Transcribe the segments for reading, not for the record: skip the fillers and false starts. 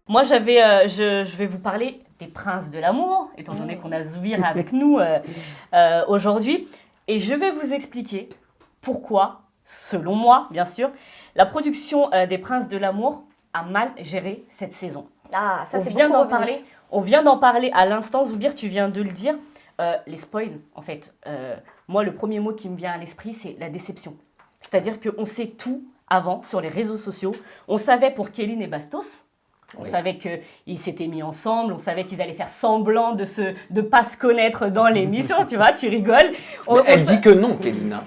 Moi, je vais vous parler des princes de l'amour, étant donné qu'on a Zoubir avec nous aujourd'hui. Et je vais vous expliquer pourquoi, selon moi, bien sûr, la production des princes de l'amour a mal géré cette saison. Ah, ça c'est vient beaucoup d'en parler. On vient d'en parler à l'instant, Zoubir, tu viens de le dire. Les spoils, en fait. Moi, le premier mot qui me vient à l'esprit, c'est la déception. C'est-à-dire qu'on sait tout avant sur les réseaux sociaux. On savait pour Kéline et Bastos. On savait qu'ils s'étaient mis ensemble, on savait qu'ils allaient faire semblant de ne pas se connaître dans l'émission, tu vois, tu rigoles. Elle dit que non, Kéline.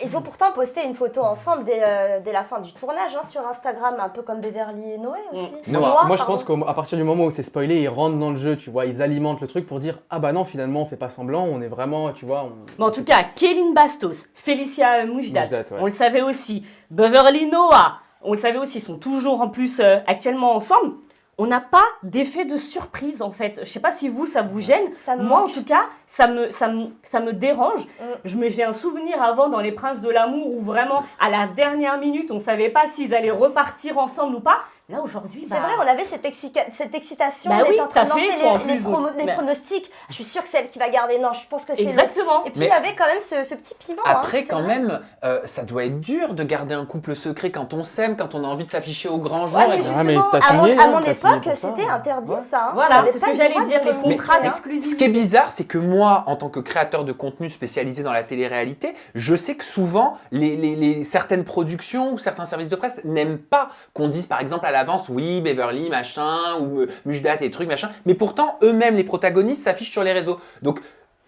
Ils ont pourtant posté une photo ensemble dès la fin du tournage sur Instagram, un peu comme Beverly et Noé aussi. Moi, je pense qu'à partir du moment où c'est spoilé, ils rentrent dans le jeu, tu vois, ils alimentent le truc pour dire « Ah bah non, finalement, on fait pas semblant, on est vraiment, tu vois... » Mais en tout cas, Kéline Bastos, Félicia Moujdat, ouais. on le savait aussi, Beverly Noah, on le savait aussi, ils sont toujours en plus actuellement ensemble. On n'a pas d'effet de surprise en fait. Je sais pas si vous, ça vous gêne. Moi, en tout cas, ça me dérange. J'ai un souvenir avant dans Les Princes de l'amour où vraiment, à la dernière minute, on ne savait pas s'ils allaient repartir ensemble ou pas. Là, aujourd'hui, c'est vrai, on avait cette excitation. Bah on était en train de lancer les pronostics. Je suis sûre que c'est elle qui va garder. Non, je pense que c'est exactement. Et puis, il y avait quand même ce petit piment. Après, quand même, ça doit être dur de garder un couple secret quand on s'aime, quand on a envie de s'afficher au grand jour. Mais t'as signé, à mon époque, c'était interdit ça. Voilà, c'est ce que j'allais dire, les contrats d'exclusivité. Ce qui est bizarre, c'est que moi, en tant que créateur de contenu spécialisé dans la télé-réalité, je sais que souvent, certaines productions ou certains services de presse n'aiment pas qu'on dise, par exemple, à l'avance, oui, Beverly, machin, ou Mujdat et trucs, machin. Mais pourtant, eux-mêmes, les protagonistes, s'affichent sur les réseaux. Donc,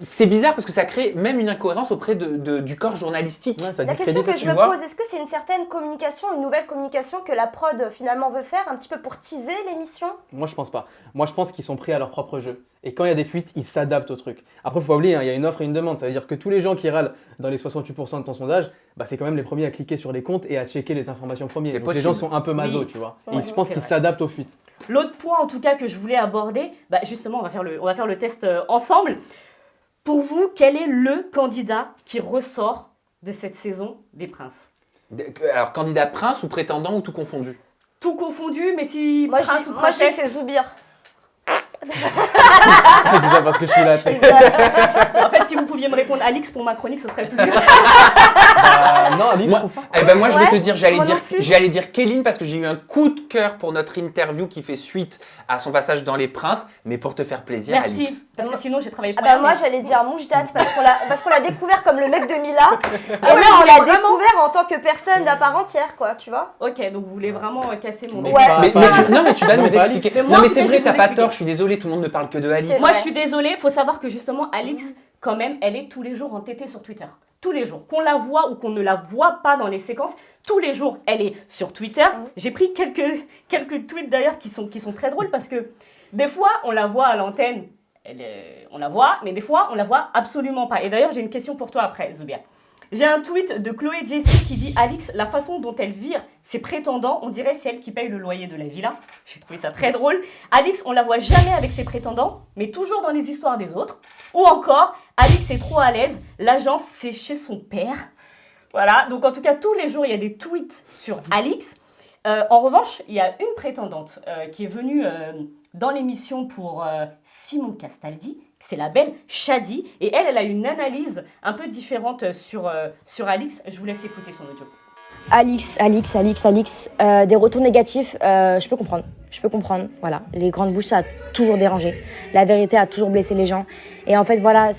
c'est bizarre parce que ça crée même une incohérence auprès du corps journalistique. Ouais, la question que je me pose, est-ce que c'est une certaine communication, une nouvelle communication que la prod finalement veut faire un petit peu pour teaser l'émission? Moi, je pense pas. Moi, je pense qu'ils sont pris à leur propre jeu. Et quand il y a des fuites, ils s'adaptent au truc. Après, faut pas oublier, il y a une offre et une demande. Ça veut dire que tous les gens qui râlent dans les 68% de ton sondage, c'est quand même les premiers à cliquer sur les comptes et à checker les informations premiers. Donc les gens sont un peu maso, tu vois. Et je pense qu'ils s'adaptent aux fuites. L'autre point, en tout cas, que je voulais aborder, justement, on va faire le test ensemble. Pour vous, quel est le candidat qui ressort de cette saison des Princes? Alors, candidat prince ou prétendant ou tout confondu? Tout confondu, mais si moi, prince ou moi, princesse... c'est Zoubir. Déjà parce que je suis là. En fait, si vous pouviez me répondre Alix pour ma chronique, ce serait plus mieux. Non, Alix, moi, je vais te dire, j'allais dire Kéline parce que j'ai eu un coup de cœur pour notre interview qui fait suite à son passage dans Les Princes, mais pour te faire plaisir, merci, Alix. parce que sinon j'ai travaillé pour moi, j'allais dire Moujdat parce qu'on l'a découvert comme le mec de Mila. Et là, on l'a découvert en tant que personne à part entière, quoi, tu vois. Ok, donc vous voulez vraiment casser mon... Mais tu vas nous expliquer. Non, mais c'est vrai, t'as pas tort, je suis désolée, tout le monde ne parle que de Alix. Moi, je suis désolée, il faut savoir que justement, Alix, quand même, elle est tous les jours entêtée sur Twitter. Tous les jours. Qu'on la voit ou qu'on ne la voit pas dans les séquences, tous les jours, elle est sur Twitter. J'ai pris quelques tweets d'ailleurs qui sont très drôles parce que des fois, on la voit à l'antenne, on la voit, mais des fois, on la voit absolument pas. Et d'ailleurs, j'ai une question pour toi après, Zoubir. J'ai un tweet de Chloé Jessie qui dit « Alix, la façon dont elle vire ses prétendants, on dirait c'est elle qui paye le loyer de la villa. » J'ai trouvé ça très drôle. Alix, on la voit jamais avec ses prétendants, mais toujours dans les histoires des autres. Ou encore, Alix est trop à l'aise, l'agence c'est chez son père. Voilà, donc en tout cas, tous les jours, il y a des tweets sur Alix. En revanche, il y a une prétendante qui est venue dans l'émission pour Simon Castaldi. C'est la belle Shadi. Et elle a une analyse un peu différente sur Alix. Je vous laisse écouter son audio. Alix. Des retours négatifs, je peux comprendre. Voilà. Les grandes bouches, ça a toujours dérangé. La vérité a toujours blessé les gens. Et en fait, voilà,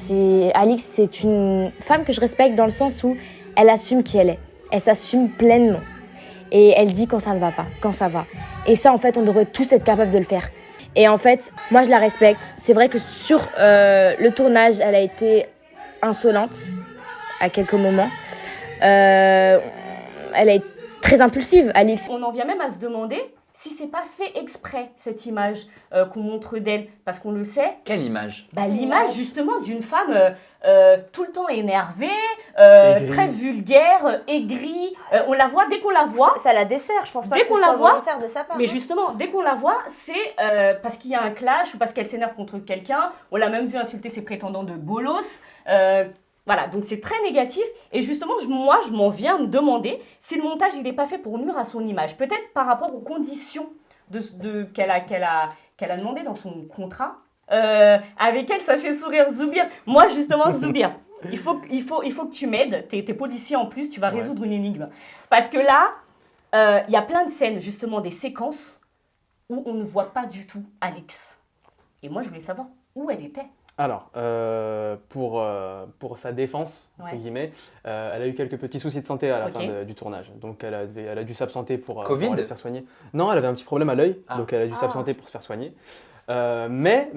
Alix, c'est une femme que je respecte dans le sens où elle assume qui elle est. Elle s'assume pleinement. Et elle dit quand ça ne va pas, quand ça va. Et ça, en fait, on devrait tous être capables de le faire. Et en fait, moi, je la respecte. C'est vrai que sur le tournage, elle a été insolente à quelques moments. Elle a été très impulsive, Alix. On en vient même à se demander si c'est pas fait exprès, cette image qu'on montre d'elle. Parce qu'on le sait. Quelle image? L'image, justement, d'une femme tout le temps énervée, très vulgaire, aigrie. On la voit, dès qu'on la voit... Ça la dessert, je pense pas dès que ce qu'on soit la voit, volontaire de sa part. Mais justement, dès qu'on la voit, c'est parce qu'il y a un clash ou parce qu'elle s'énerve contre quelqu'un. On l'a même vu insulter ses prétendants de bolos. Voilà, donc c'est très négatif. Et justement, moi, je m'en viens me demander si le montage, il n'est pas fait pour nuire à son image. Peut-être par rapport aux conditions qu'elle a demandé dans son contrat. Avec elle, ça fait sourire Zoubir. Moi, justement, Zoubir, il faut que tu m'aides. T'es policier en plus, tu vas résoudre une énigme. Parce que là, il y a plein de scènes, justement, des séquences où on ne voit pas du tout Alix. Et moi, je voulais savoir où elle était. Alors, pour sa défense, entre Ouais. guillemets, elle a eu quelques petits soucis de santé à la Ok. fin du tournage. Donc, elle a dû s'absenter pour Covid aller se faire soigner. Non, elle avait un petit problème à l'œil, Ah. donc elle a dû s'absenter pour se faire soigner. Mais,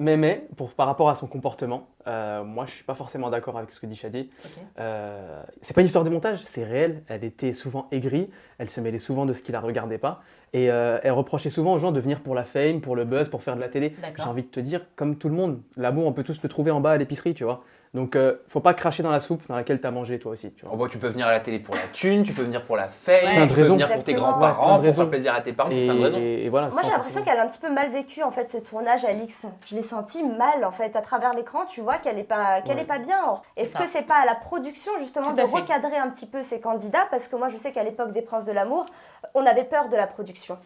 par rapport à son comportement, moi, je suis pas forcément d'accord avec ce que dit Shadi. Ok. C'est pas une histoire de montage, c'est réel. Elle était souvent aigrie, elle se mêlait souvent de ce qui la regardait pas. Et elle reprochait souvent aux gens de venir pour la fame, pour le buzz, pour faire de la télé. D'accord. J'ai envie de te dire, comme tout le monde, l'amour, on peut tous le trouver en bas à l'épicerie, tu vois. Donc, faut pas cracher dans la soupe dans laquelle tu as mangé toi aussi, tu vois. Oh, bah, tu peux venir à la télé pour la thune, tu peux venir pour la fame, Plein tu de peux raisons. venir pour tes Exactement. grands-parents, Ouais, plein de pour raisons. faire plaisir à tes parents, pour plein de raisons. Et voilà, Moi, j'ai sans l'impression forcément- qu'elle a un petit peu mal vécu en fait ce tournage, Alix. Je l'ai senti mal en fait à travers l'écran. Tu vois qu'elle est pas bien. Est-ce ça. que c'est pas à la production justement Tout de à fait. recadrer un petit peu ces candidats? Parce que moi, je sais qu'à l'époque des Princes de l'amour, on avait peur de la production.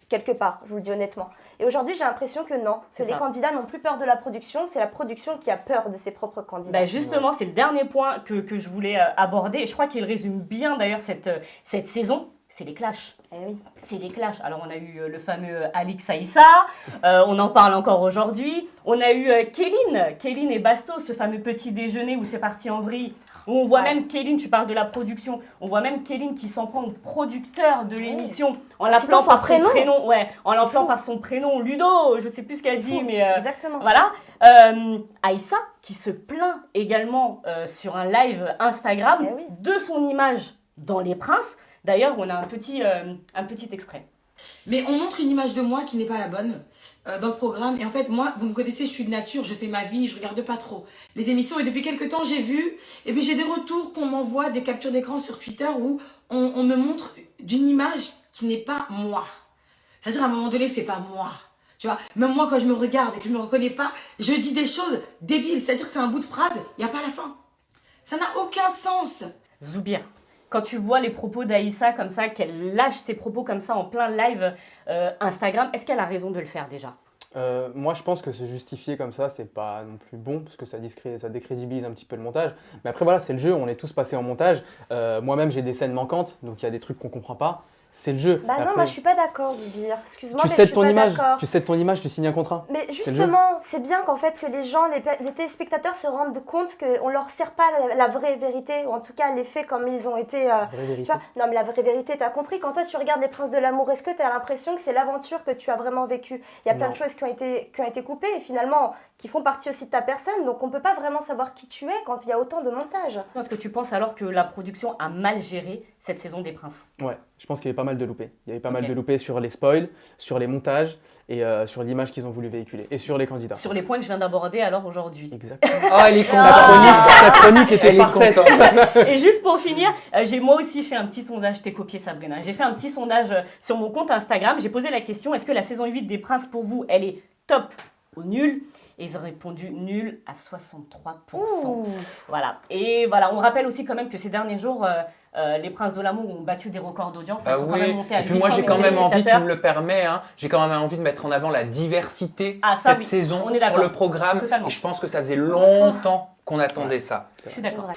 Quelque part, je vous le dis honnêtement. Et aujourd'hui, j'ai l'impression que non, que C'est les ça. candidats n'ont plus peur de la production, c'est la production qui a peur de ses propres candidats. Bah justement, c'est le dernier point que je voulais aborder. Et je crois qu'il résume bien d'ailleurs cette saison. C'est les clashs. Eh oui. C'est les clashs. Alors, on a eu le fameux Alix Aïssa. On en parle encore aujourd'hui. On a eu Kéline et Bastos, ce fameux petit déjeuner où c'est parti en vrille. Où on voit Ouais. même Kéline, tu parles de la production, on voit même Kéline qui s'en prend au producteur de l'émission en En l'appelant citant son par prénom. son prénom. Ouais, en C'est l'appelant fou. par son prénom, Ludo, je sais plus ce qu'elle C'est dit, fou. mais Exactement. voilà. Aïssa qui se plaint également sur un live Instagram Eh oui. de son image dans Les Princes. D'ailleurs, on a un petit extrait. Mais on montre une image de moi qui n'est pas la bonne dans le programme. Et en fait, moi, vous me connaissez, je suis de nature, je fais ma vie, je regarde pas trop les émissions. Et depuis quelques temps, j'ai vu, et puis j'ai des retours qu'on m'envoie, des captures d'écran sur Twitter où on me montre d'une image qui n'est pas moi. C'est-à-dire, à un moment donné, c'est pas moi. Tu vois, même moi, quand je me regarde et que je me reconnais pas, je dis des choses débiles. C'est-à-dire que c'est un bout de phrase, il n'y a pas la fin. Ça n'a aucun sens. Zoubir, quand tu vois les propos d'Aïssa comme ça, qu'elle lâche ses propos comme ça en plein live Instagram, est-ce qu'elle a raison de le faire déjà? Moi, je pense que se justifier comme ça, c'est pas non plus bon, parce que ça décrédibilise un petit peu le montage. Mais après, voilà, c'est le jeu, on est tous passés en montage. Moi-même, j'ai des scènes manquantes, donc il y a des trucs qu'on comprend pas. C'est le jeu. Bah Et non, après, moi je suis pas d'accord, Zoubir. Excuse-moi, tu mais je cèdes suis ton pas image, d'accord. tu cèdes ton image, tu signes un contrat. Mais le justement, c'est bien qu'en fait que les gens, les téléspectateurs se rendent compte qu'on leur sert pas la vraie vérité, ou en tout cas les faits comme ils ont été. Vraie Tu vérité. vois, non mais la vraie vérité, t'as compris, quand toi tu regardes Les Princes de l'amour, est-ce que t'as l'impression que c'est l'aventure que tu as vraiment vécue? Il y a plein Non. de choses qui ont été coupées et finalement qui font partie aussi de ta personne, donc on peut pas vraiment savoir qui tu es quand il y a autant de montage. Est-ce que tu penses alors que la production a mal géré cette saison des Princes? Ouais, je pense qu'il y avait pas mal de loupés. Il y avait pas Ok. mal de loupés sur les spoils, sur les montages et sur l'image qu'ils ont voulu véhiculer. Et sur les candidats. Sur les points que je viens d'aborder alors aujourd'hui. Exactement. Oh, elle est Ta contente. chronique était Elle est parfaite. contente. Et juste pour finir, j'ai moi aussi fait un petit sondage, je t'ai copié Sabrina, j'ai fait un petit sondage sur mon compte Instagram, j'ai posé la question, est-ce que la saison 8 des Princes pour vous, elle est top ou nulle? Et ils ont répondu nul à 63%. Ouh. Voilà. Et voilà, on rappelle aussi quand même que ces derniers jours, les Princes de l'amour ont battu des records d'audience. Ils Ah sont quand oui, même montés à et puis moi 800 j'ai quand 000 même envie, tu téléspectateurs. me le permets, hein, j'ai quand même envie de mettre en avant la diversité Ah, ça, cette oui. saison On est sur d'accord. le programme. Totalement. Et je pense que ça faisait longtemps qu'on attendait ça. Je suis C'est d'accord. vrai.